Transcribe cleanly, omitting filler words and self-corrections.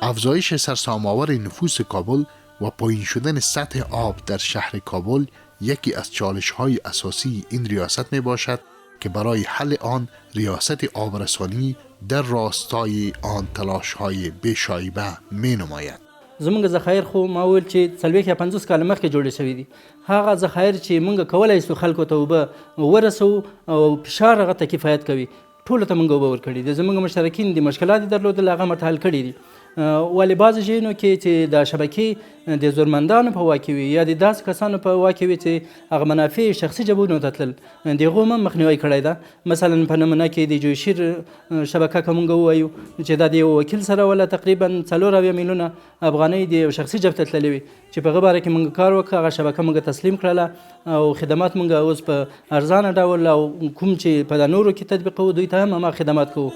افزایش سرسام‌آور نفوس کابل و پایین شدن سطح آب در شهر کابل یکی از چالش‌های اساسی این ریاست میباشد که برای حل آن ریاست آبرسانی در راستای آن تلاش‌های بی‌شایبه می‌نماید. زمونږ ذخایر خو ما ویل چې 40 یا 50 کال مخکې جوړې شوي دي. هغه ذخایر چې مونږ کولای شو خلکو ته اوبه ورسو او فشار هغه ته کفایت کوي، ټولو ته مونږ اوبه ورکړي دي. زمونږ مشترکین دي مشکلات درلودل، هغه مټ حل کړي دي. ولی بعضې ځایونو کې چې د شبکې د زورمندانو په واک وي یا د داسې کسانو په واک وي چې هغه منافع شخصي جبونو ته تلل، د هغو هم مخنیوی کړی ده. مثلا په نمونه کې د جوشیر شبکه که مونږ ووایو چې دا د یو وکیل سره ولا تقریبا 4 میلیونه افغانۍ د یو شخصي جب ته تللې وي چې په هغه باره کې مونږ کار وکړو، هغه شبکه مونږ تسلیم کړله او خدمات مونږ اوس په ارزانه ډول او کوم چې په نورو کې تطبیقوو دوی ته هم هماغه خدمات کوو.